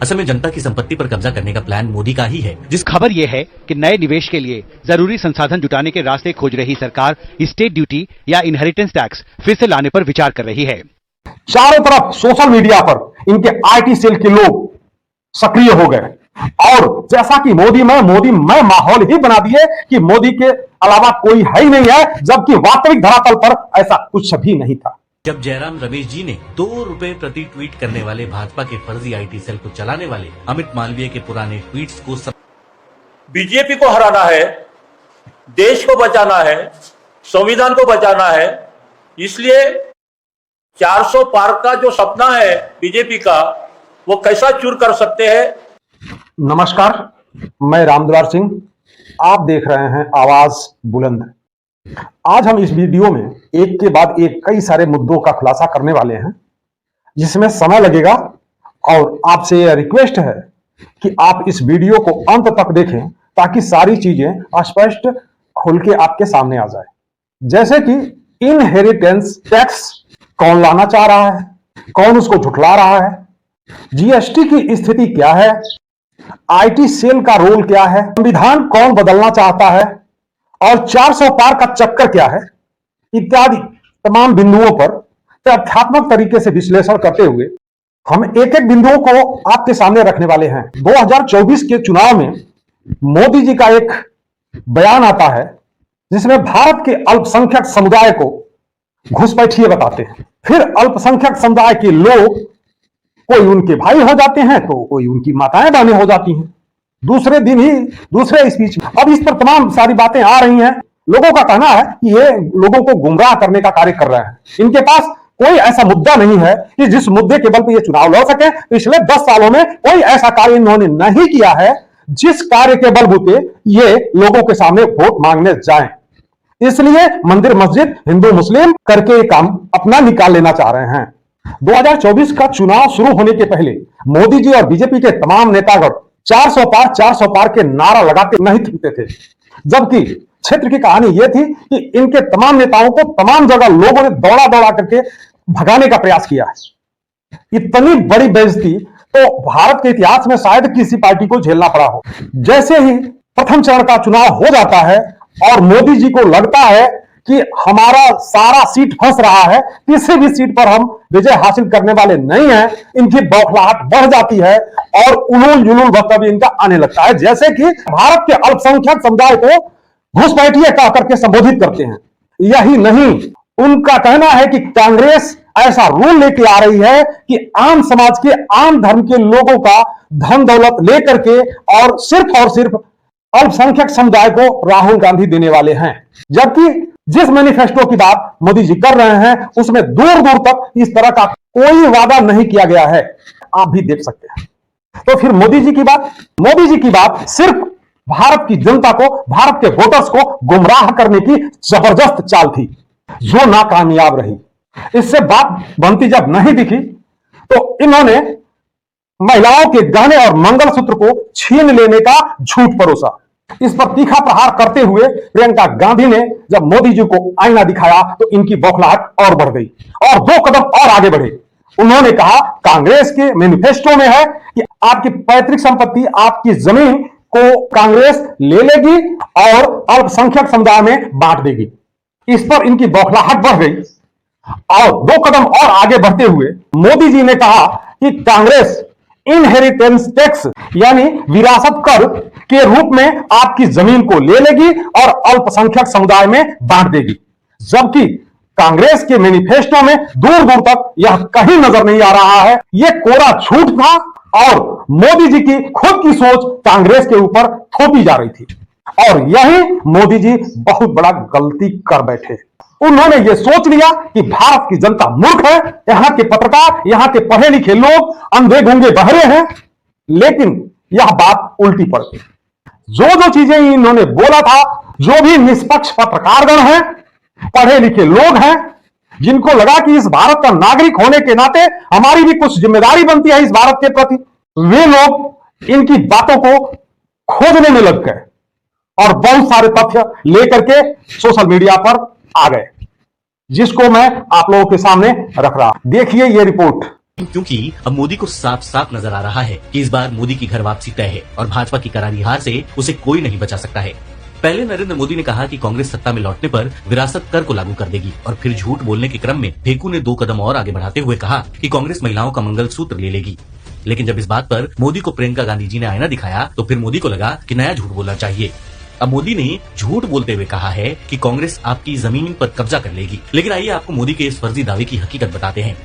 असल में जनता की संपत्ति पर कब्जा करने का प्लान मोदी का ही है। जिस खबर ये है कि नए निवेश के लिए जरूरी संसाधन जुटाने के रास्ते खोज रही सरकार स्टेट ड्यूटी या इनहेरिटेंस टैक्स फिर से लाने पर विचार कर रही है। चारों तरफ सोशल मीडिया पर इनके आईटी सेल के लोग सक्रिय हो गए और जैसा कि मोदी मैं माहौल ही बना दिए कि मोदी के अलावा कोई है ही नहीं है, जबकि वास्तविक धरातल पर ऐसा कुछ भी नहीं था। जब जयराम रमेश जी ने 2 रुपए प्रति ट्वीट करने वाले भाजपा के फर्जी आईटी सेल को चलाने वाले अमित मालवीय के पुराने ट्वीट्स को बीजेपी को हराना है, देश को बचाना है, संविधान को बचाना है, इसलिए 400 पार का जो सपना है बीजेपी का, वो कैसा चूर कर सकते हैं। नमस्कार, मैं रामदुलार सिंह, आप देख रहे हैं आवाज बुलंद। आज हम इस वीडियो में एक के बाद एक कई सारे मुद्दों का खुलासा करने वाले हैं, जिसमें समय लगेगा और आपसे यह रिक्वेस्ट है कि आप इस वीडियो को अंत तक देखें ताकि सारी चीजें स्पष्ट खुल के आपके सामने आ जाए। जैसे कि इनहेरिटेंस टैक्स कौन लाना चाह रहा है, कौन उसको झुठला रहा है, जीएसटी की स्थिति क्या है, आईटी सेल का रोल क्या है, संविधान कौन बदलना चाहता है और 400 पार का चक्कर क्या है, इत्यादि तमाम बिंदुओं पर तथ्यात्मक तरीके से विश्लेषण करते हुए हम एक एक बिंदुओं को आपके सामने रखने वाले हैं। 2024 के चुनाव में मोदी जी का एक बयान आता है जिसमें भारत के अल्पसंख्यक समुदाय को घुसपैठिए बताते हैं। फिर अल्पसंख्यक समुदाय के लोग कोई उनके भाई हो जाते हैं तो कोई उनकी माताएं बहनें हो जाती हैं। दूसरे दिन ही दूसरे स्पीच में अब इस पर तमाम सारी बातें आ रही हैं। लोगों का कहना है कि ये लोगों को गुमराह करने का कार्य कर रहे हैं। इनके पास कोई ऐसा मुद्दा नहीं है कि जिस मुद्दे के बल पर ये चुनाव लड़ सके। पिछले 10 सालों में कोई ऐसा कार्य इन्होंने नहीं किया है जिस कार्य के बलबूते ये लोगों के सामने वोट मांगने जाएं। इसलिए मंदिर मस्जिद हिंदू मुस्लिम करके ये काम अपना निकाल लेना चाह रहे हैं। 2024 का चुनाव शुरू होने के पहले मोदी जी और बीजेपी के तमाम नेतागण 400 पार के नारा लगाते नहीं थकते थे, जबकि क्षेत्र की कहानी यह थी कि इनके तमाम नेताओं को तमाम जगह लोगों ने दौड़ा दौड़ा करके भगाने का प्रयास किया है। इतनी बड़ी बेइज्जती तो भारत के इतिहास में शायद किसी पार्टी को झेलना पड़ा हो। जैसे ही प्रथम चरण का चुनाव हो जाता है और मोदी जी को लगता है कि हमारा सारा सीट फंस रहा है, किसी भी सीट पर हम विजय हासिल करने वाले नहीं हैं, इनकी बौखलाहट बढ़ जाती है और उलूल जुलूल वक्तव्य इनका आने लगता है। जैसे कि भारत के अल्पसंख्यक समुदाय को घुसपैठिए कह करके संबोधित करते हैं। यही नहीं, उनका कहना है कि कांग्रेस ऐसा रूल लेके आ रही है कि आम समाज के आम धर्म के लोगों का धन दौलत लेकर के और सिर्फ अल्पसंख्यक समुदाय को राहुल गांधी देने वाले हैं। जबकि जिस मैनिफेस्टो की बात मोदी जी कर रहे हैं उसमें दूर दूर तक इस तरह का कोई वादा नहीं किया गया है, आप भी देख सकते हैं। तो फिर मोदी जी की बात सिर्फ भारत की जनता को, भारत के वोटर्स को गुमराह करने की जबरदस्त चाल थी जो नाकामयाब रही। इससे बात बनती जब नहीं दिखी तो इन्होंने महिलाओं के गहने और मंगलसूत्र को छीन लेने का झूठ परोसा। इस पर तीखा प्रहार करते हुए प्रियंका गांधी ने जब मोदी जी को आईना दिखाया तो इनकी बौखलाहट और बढ़ गई और 2 कदम और आगे बढ़े। उन्होंने कहा कांग्रेस के मैनिफेस्टो में है कि आपकी पैतृक संपत्ति, आपकी जमीन को कांग्रेस ले लेगी और अल्पसंख्यक समुदाय में बांट देगी। इस पर इनकी बौखलाहट बढ़ गई और 2 कदम और आगे बढ़ते हुए मोदी जी ने कहा कि कांग्रेस इनहेरिटेंस टैक्स यानी विरासत कर के रूप में आपकी जमीन को ले लेगी और अल्पसंख्यक समुदाय में बांट देगी। जबकि कांग्रेस के मैनिफेस्टो में दूर दूर तक यह कहीं नजर नहीं आ रहा है। यह कोरा झूठ था और मोदी जी की खुद की सोच कांग्रेस के ऊपर थोपी जा रही थी और यही मोदी जी बहुत बड़ा गलती कर बैठे। उन्होंने यह सोच लिया कि भारत की जनता मूर्ख है, यहां के पत्रकार, यहां के पढ़े लिखे लोग अंधे गूंगे बहरे हैं, लेकिन यह बात उल्टी पड़ गई। जो चीजें इन्होंने बोला था, जो भी निष्पक्ष पत्रकारगण हैं, पढ़े लिखे लोग हैं, जिनको लगा कि इस भारत का नागरिक होने के नाते हमारी भी कुछ जिम्मेदारी बनती है इस भारत के प्रति, वे लोग इनकी बातों को खोजने में लग गए और बहुत सारे तथ्य लेकर के सोशल मीडिया पर आ गए, जिसको मैं आप लोगों के सामने रख रहा हूं। देखिए ये रिपोर्ट। क्योंकि अब मोदी को साफ साफ नजर आ रहा है कि इस बार मोदी की घर वापसी तय है और भाजपा की करारी हार से उसे कोई नहीं बचा सकता है। पहले नरेंद्र मोदी ने कहा कि कांग्रेस सत्ता में लौटने पर विरासत कर को लागू कर देगी और फिर झूठ बोलने के क्रम में फेकू ने 2 कदम और आगे बढ़ाते हुए कहा कि कांग्रेस महिलाओं का मंगलसूत्र ले लेगी। लेकिन जब इस बात पर मोदी को प्रियंका गांधी जी ने आईना दिखाया तो फिर मोदी को लगा कि नया झूठ बोलना चाहिए। अब मोदी ने झूठ बोलते हुए कहा है कि कांग्रेस आपकी जमीन पर कब्जा कर लेगी। लेकिन आइए आपको मोदी के इस फर्जी दावे की हकीकत बताते हैं।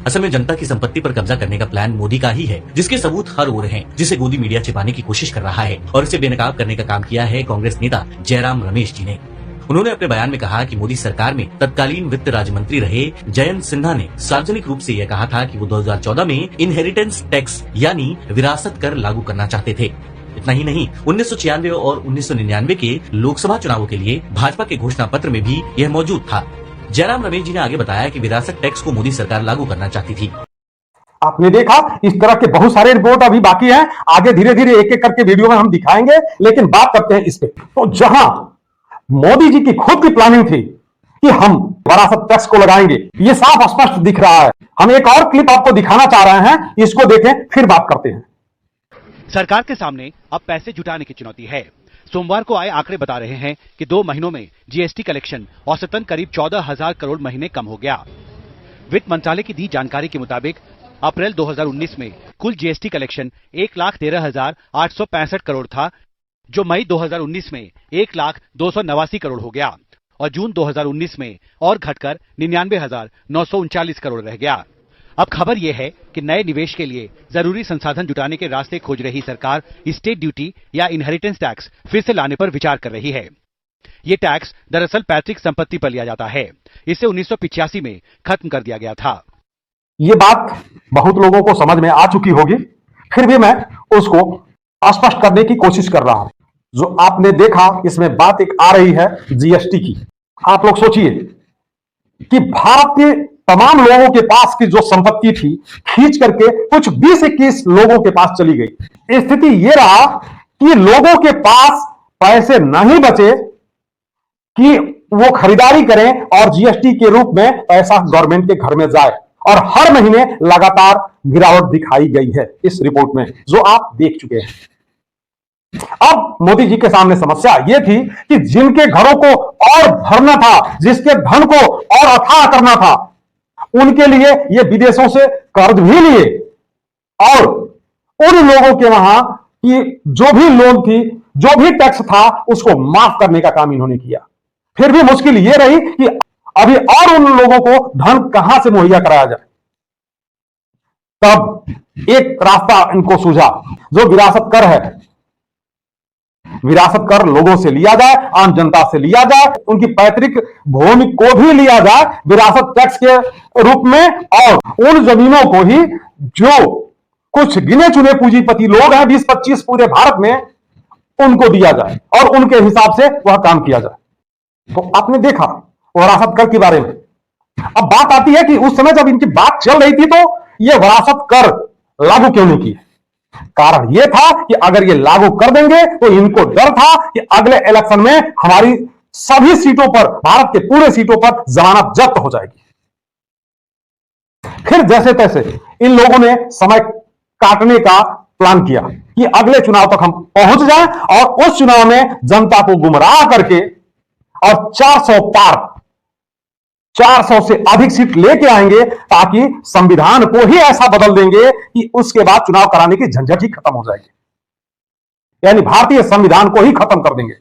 असल में जनता की संपत्ति पर कब्जा करने का प्लान मोदी का ही है, जिसके सबूत हर ओर हैं, जिसे गोदी मीडिया छिपाने की कोशिश कर रहा है और इसे बेनकाब करने का काम किया है कांग्रेस नेता जयराम रमेश जी ने। उन्होंने अपने बयान में कहा कि मोदी सरकार में तत्कालीन वित्त राज्य मंत्री रहे जयंत सिन्हा ने सार्वजनिक रूप से यह कहा था कि वो 2014 में इनहेरिटेंस टैक्स यानी विरासत कर लागू करना चाहते थे। इतना ही नहीं, 1996 और 1999 के लोकसभा चुनावों के लिए भाजपा के घोषणा पत्र में भी यह मौजूद था। जयराम रमेश जी ने आगे बताया कि विरासत टैक्स को मोदी सरकार लागू करना चाहती थी। आपने देखा इस तरह के बहुत सारे रिपोर्ट अभी बाकी हैं, आगे धीरे धीरे एक एक करके वीडियो में हम दिखाएंगे, लेकिन बात करते हैं इस पे। तो जहां मोदी जी की खुद की प्लानिंग थी कि हम विरासत टैक्स को लगाएंगे, ये साफ स्पष्ट दिख रहा है। हम एक और क्लिप आपको दिखाना चाह रहे हैं, इसको देखें फिर बात करते हैं। सरकार के सामने अब पैसे जुटाने की चुनौती है। सोमवार को आए आंकड़े बता रहे हैं कि 2 महीनों में जीएसटी कलेक्शन औसतन करीब 14,000 करोड़ महीने कम हो गया। वित्त मंत्रालय की दी जानकारी के मुताबिक अप्रैल 2019 में कुल जीएसटी कलेक्शन 1,13,865 करोड़ था, जो मई 2019 में 1,02,89 करोड़ हो गया और जून 2019 में और घटकर 99,939 करोड़ रह गया। अब खबर यह है कि नए निवेश के लिए जरूरी संसाधन जुटाने के रास्ते खोज रही सरकार स्टेट ड्यूटी या इनहेरिटेंस टैक्स फिर से लाने पर विचार कर रही है। ये टैक्स दरअसल पैतृक संपत्ति पर लिया जाता है। इसे 1985 में खत्म कर दिया गया था। ये बात बहुत लोगों को समझ में आ चुकी होगी, फिर भी मैं उसको स्पष्ट करने की कोशिश कर रहा हूं। जो आपने देखा इसमें बात एक आ रही है जीएसटी की। आप लोग सोचिए कि भारत के तमाम लोगों के पास की जो संपत्ति थी खींच करके कुछ 20-21 लोगों के पास चली गई। स्थिति यह रहा कि लोगों के पास पैसे नहीं बचे कि वो खरीदारी करें और जीएसटी के रूप में पैसा गवर्नमेंट के घर में जाए, और हर महीने लगातार गिरावट दिखाई गई है इस रिपोर्ट में, जो आप देख चुके हैं। अब मोदी जी के सामने समस्या यह थी कि जिनके घरों को और भरना था, जिसके धन को और अथाह करना था, उनके लिए ये विदेशों से कर्ज भी लिए और उन लोगों के वहां की जो भी लोन थी, जो भी टैक्स था, उसको माफ करने का काम इन्होंने किया। फिर भी मुश्किल ये रही कि अभी और उन लोगों को धन कहां से मुहैया कराया जाए। तब एक रास्ता इनको सूझा, जो विरासत कर है। विरासत कर लोगों से लिया जाए, आम जनता से लिया जाए, उनकी पैतृक भूमि को भी लिया जाए विरासत टैक्स के रूप में, और उन जमीनों को ही जो कुछ गिने चुने पूंजीपति लोग हैं 20-25 पूरे भारत में, उनको दिया जाए और उनके हिसाब से वह काम किया जाए। तो आपने देखा विरासत कर के बारे में। अब बात आती है कि उस समय जब इनकी बात चल रही थी तो यह विरासत कर लागू क्यों नहीं की? कारण यह था कि अगर ये लागू कर देंगे तो इनको डर था कि अगले इलेक्शन में हमारी सभी सीटों पर, भारत के पूरे सीटों पर जमानत जब्त हो जाएगी। फिर जैसे तैसे इन लोगों ने समय काटने का प्लान किया कि अगले चुनाव तक हम पहुंच जाएं और उस चुनाव में जनता को गुमराह करके और 400 पार, 400 से अधिक सीट लेके आएंगे, ताकि संविधान को ही ऐसा बदल देंगे कि उसके बाद चुनाव कराने की झंझट ही खत्म हो जाएगी। यानी भारतीय संविधान को ही खत्म कर देंगे।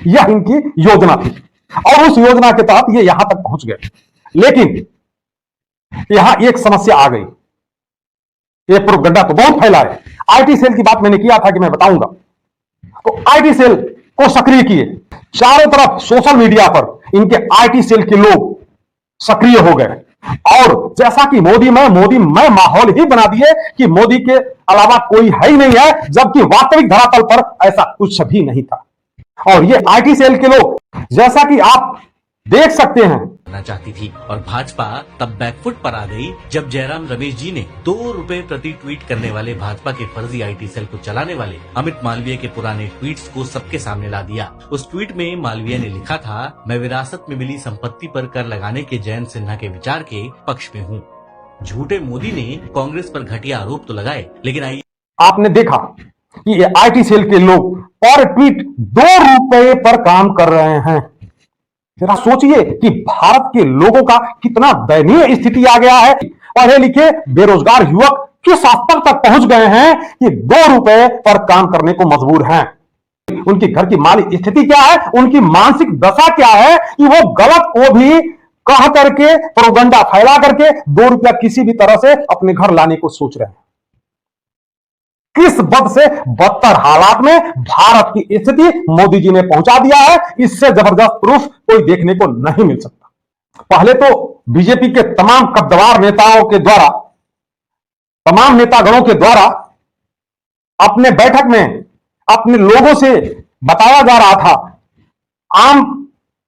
यह इनकी योजना थी और उस योजना के तहत ये यहां तक पहुंच गए। लेकिन यहां एक समस्या आ गई। ये प्रोपगंडा तो बहुत फैला है। आईटी सेल की बात मैंने किया था कि मैं बताऊंगा। तो आईटी सेल को सक्रिय किए, चारों तरफ सोशल मीडिया पर इनके आईटी सेल के लोग सक्रिय हो गए और जैसा कि मोदी मैं माहौल ही बना दिए कि मोदी के अलावा कोई है ही नहीं है, जबकि वास्तविक धरातल पर ऐसा कुछ भी नहीं था। और ये आईटी सेल के लोग, जैसा कि आप देख सकते हैं, करना चाहती थी और भाजपा तब बैकफुट पर आ गई जब जयराम रमेश जी ने 2 रुपए प्रति ट्वीट करने वाले भाजपा के फर्जी आईटी सेल को चलाने वाले अमित मालवीय के पुराने ट्वीट्स को सबके सामने ला दिया। उस ट्वीट में मालवीय ने लिखा था, मैं विरासत में मिली संपत्ति पर कर लगाने के जयंत सिन्हा के विचार के पक्ष में हूँ। झूठे मोदी ने कांग्रेस पर घटिया आरोप तो लगाए, लेकिन आइए आपने देखा कि ये आईटी सेल के लोग पर ट्वीट 2 रुपए पर काम कर रहे हैं। जरा सोचिए कि भारत के लोगों का कितना दयनीय स्थिति आ गया है। पढ़े लिखे बेरोजगार युवक किस स्तर तक पहुंच गए हैं कि 2 रुपए पर काम करने को मजबूर हैं। उनकी घर की माली स्थिति क्या है, उनकी मानसिक दशा क्या है कि वो गलत को भी कह करके प्रोपगंडा फैला करके 2 रुपया किसी भी तरह से अपने घर लाने को सोच रहे हैं। किस बद से बदतर हालात में भारत की स्थिति मोदी जी ने पहुंचा दिया है, इससे जबरदस्त प्रूफ कोई देखने को नहीं मिल सकता। पहले तो बीजेपी के तमाम कद्दावर नेताओं के द्वारा, तमाम नेतागणों के द्वारा अपने बैठक में अपने लोगों से बताया जा रहा था, आम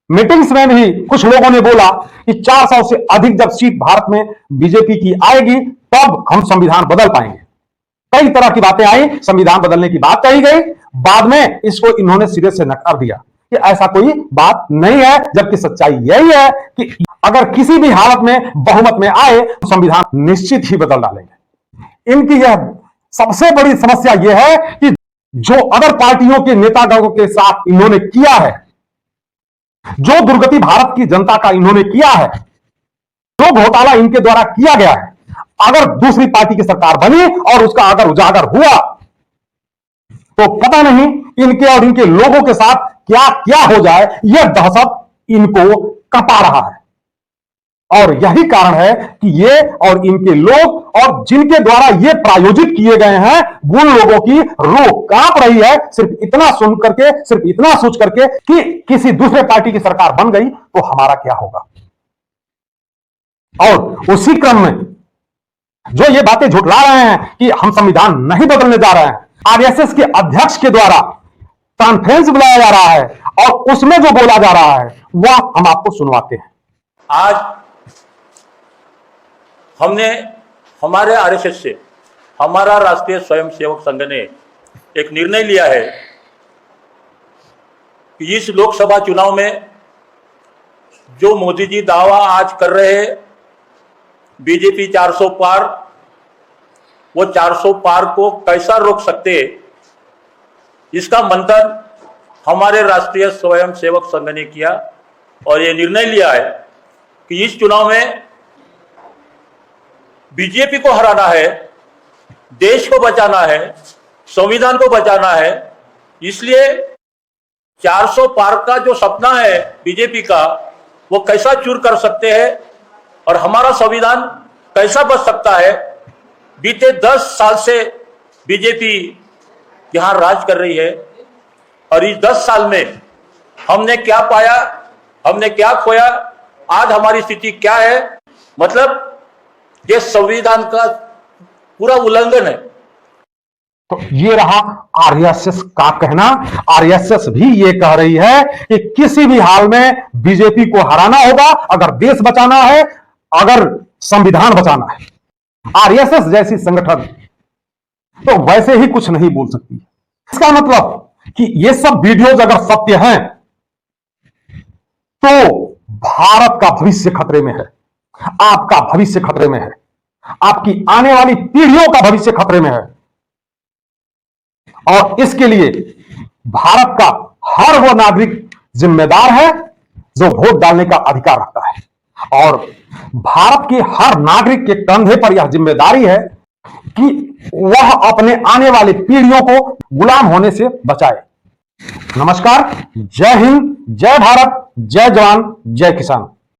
मीटिंग्स में भी कुछ लोगों ने बोला कि 400 से अधिक जब सीट भारत में बीजेपी की आएगी तब हम संविधान बदल पाएंगे। कई तरह की बातें आई, संविधान बदलने की बात कही गई, बाद में इसको इन्होंने सिरे से नकार दिया कि ऐसा कोई बात नहीं है, जबकि सच्चाई यही है कि अगर किसी भी हालत में बहुमत में आए तो संविधान निश्चित ही बदल डालेंगे। इनकी यह सबसे बड़ी समस्या यह है कि जो अदर पार्टियों के नेतागणों के साथ इन्होंने किया है, जो दुर्गति भारत की जनता का इन्होंने किया है, जो घोटाला इनके द्वारा किया गया है, अगर दूसरी पार्टी की सरकार बनी और उसका अगर उजागर हुआ तो पता नहीं इनके और इनके लोगों के साथ क्या क्या हो जाए। यह दहशत इनको कपा रहा है और यही कारण है कि ये और इनके लोग और जिनके द्वारा ये प्रायोजित किए गए हैं, उन लोगों की रूह कांप रही है सिर्फ इतना सुन करके, सिर्फ इतना सोच करके कि किसी दूसरे पार्टी की सरकार बन गई तो हमारा क्या होगा। और उसी क्रम में जो ये बातें झुठला रहे हैं कि हम संविधान नहीं बदलने जा रहे हैं, आरएसएस के अध्यक्ष के द्वारा कॉन्फ्रेंस बुलाया जा रहा है और उसमें जो बोला जा रहा है वह हम आपको सुनवाते हैं। आज हमने हमारे आरएसएस से, हमारा राष्ट्रीय स्वयंसेवक संघ ने एक निर्णय लिया है कि इस लोकसभा चुनाव में जो मोदी जी दावा आज कर रहे हैं बीजेपी 400 पार, वो 400 पार को कैसा रोक सकते हैं, इसका मंथन हमारे राष्ट्रीय स्वयंसेवक संघ ने किया और ये निर्णय लिया है कि इस चुनाव में बीजेपी को हराना है, देश को बचाना है, संविधान को बचाना है। इसलिए 400 पार का जो सपना है बीजेपी का, वो कैसा चूर कर सकते हैं और हमारा संविधान कैसा बच सकता है। बीते 10 साल से बीजेपी यहां राज कर रही है और इस 10 साल में हमने क्या पाया, हमने क्या खोया, आज हमारी स्थिति क्या है। मतलब ये संविधान का पूरा उल्लंघन है। तो ये रहा आरएसएस का कहना। आरएसएस भी ये कह रही है कि किसी भी हाल में बीजेपी को हराना होगा अगर देश बचाना है, अगर संविधान बचाना है। आरएसएस जैसी संगठन तो वैसे ही कुछ नहीं बोल सकती। इसका मतलब कि ये सब वीडियोज अगर सत्य हैं तो भारत का भविष्य खतरे में है, आपका भविष्य खतरे में है, आपकी आने वाली पीढ़ियों का भविष्य खतरे में है। और इसके लिए भारत का हर वो नागरिक जिम्मेदार है जो वोट डालने का अधिकार रखता है। और भारत के हर नागरिक के कंधे पर यह जिम्मेदारी है कि वह अपने आने वाली पीढ़ियों को गुलाम होने से बचाए। नमस्कार, जय हिंद, जय भारत, जय जवान, जय किसान।